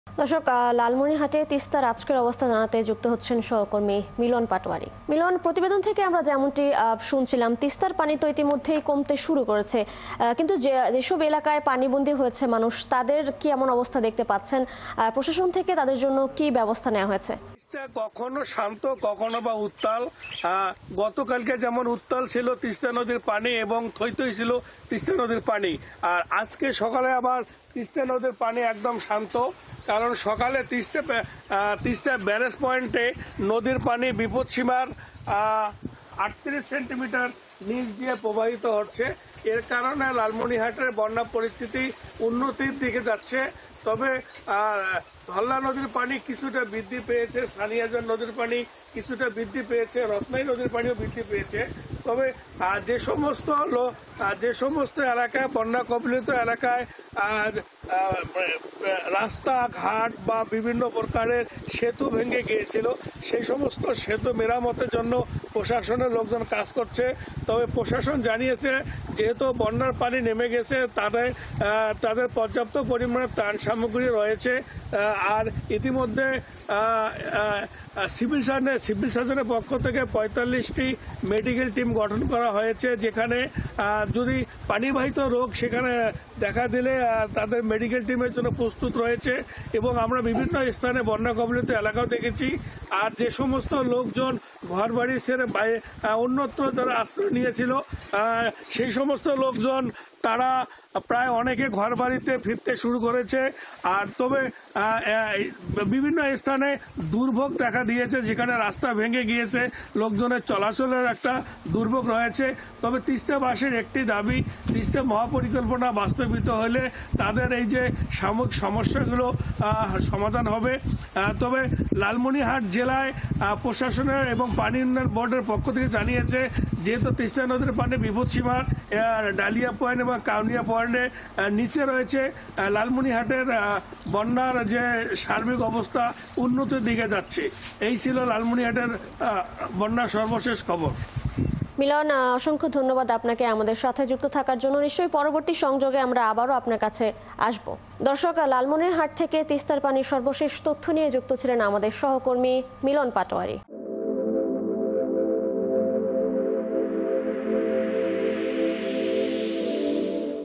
দর্শক, লালমনিরহাটে তিস্তার আজকের অবস্থা জানাতে যুক্ত হচ্ছেন সহকর্মী মিলন পাটোয়ারি। মিলন, প্রতিবেদন থেকে আমরা যেমনটি শুনছিলাম, তিস্তার পানি তো ইতিমধ্যেই কমতে শুরু করেছে, কিন্তু যেসব এলাকায় পানিবন্দী হয়েছে মানুষ, তাদের কি এমন অবস্থা দেখতে পাচ্ছেন? প্রশাসন থেকে তাদের জন্য কি ব্যবস্থা নেওয়া হয়েছে? কখনো শান্ত, কখনো বা উত্তাল। গতকালকে যেমন উত্তাল ছিল তিস্তা নদীর পানি এবং থই থই ছিল তিস্তা নদীর পানি, আর আজকে সকালে আবার তিস্তা নদীর পানি একদম শান্ত। কারণ সকালে তিস্তা ব্যারেজ পয়েন্টে নদীর পানি বিপদসীমার 38 সেন্টিমিটার নিচ দিয়ে প্রবাহিত হচ্ছে। এর কারণে লালমনিরহাটের বন্যা পরিস্থিতি উন্নতির দিকে যাচ্ছে। তবে ধল্লা নদীর পানি কিছুটা বৃদ্ধি পেয়েছে, সানিয়াজান নদীর পানি কিছুটা বৃদ্ধি পেয়েছে, রত্নাই নদীর পানিও বৃদ্ধি পেয়েছে। তবে যে সমস্ত এলাকায় বন্যা কবলিত এলাকায় রাস্তাঘাট বা বিভিন্ন প্রকারের সেতু ভেঙে গিয়েছিল, সেই সমস্ত সেতু মেরামতের জন্য প্রশাসনের লোকজন কাজ করছে। তবে প্রশাসন জানিয়েছে, যেহেতু বন্যার পানি নেমে গেছে, তাদের পর্যাপ্ত পরিমাণে ত্রাণ সামগ্রী রয়েছে। আর ইতিমধ্যে সিভিল সার্জনের পক্ষ থেকে 45টি মেডিকেল টিম গঠন করা হয়েছে, যেখানে যদি পানিবাহিত রোগ সেখানে দেখা দিলে তাদের মেডিকেল টিমের জন্য প্রস্তুত রয়েছে। এবং আমরা বিভিন্ন স্থানে বন্যা কবলিত এলাকাও দেখেছি। আর যে সমস্ত লোকজন ঘর বাড়ি ছেড়ে অন্যত্র যারা আশ্রয় নিয়েছিল, সেই সমস্ত লোকজন তারা প্রায় অনেকে ঘর বাড়িতে ফিরতে শুরু করেছে। আর তবে বিভিন্ন স্থানে দুর্ভোগ দেখা দিয়েছে, যেখানে রাস্তা ভেঙে গিয়েছে, লোকজনের চলাচলের একটা দুর্ভোগ রয়েছে। তবে তিস্তাবাসীর একটি দাবি, তিস্তা মহাপরিকল্পনা বাস্তবিত হলে তাদের এই যে সাময়িক সমস্যাগুলো সমাধান হবে। তবে লালমনিরহাট জেলায় প্রশাসনের এবং পানি উন্নয়ন বোর্ডের পক্ষ থেকে জানিয়েছে, যেহেতু তিস্তা নদীর পানি বিপদসীমার ডালিয়া পয়েন্ট এবং কাউনিয়া পয়েন্টে নিচে রয়েছে, লালমনিরহাটের বন্যার যে সার্বিক অবস্থা উন্নতির দিকে যাচ্ছে। এই ছিল লালমনিরহাটের বন্যার সর্বশেষ খবর। মিলন, অসংখ্য ধন্যবাদ আপনাকে আমাদের সাথে যুক্ত থাকার জন্য। নিশ্চয়ই পরবর্তী সংযোগে আমরা আবারও আপনার কাছে আসব। দর্শক, লালমনিরহাট থেকে তিস্তার পানির সর্বশেষ তথ্য নিয়ে যুক্ত ছিলেন আমাদের সহকর্মী মিলন পাটোয়ারি।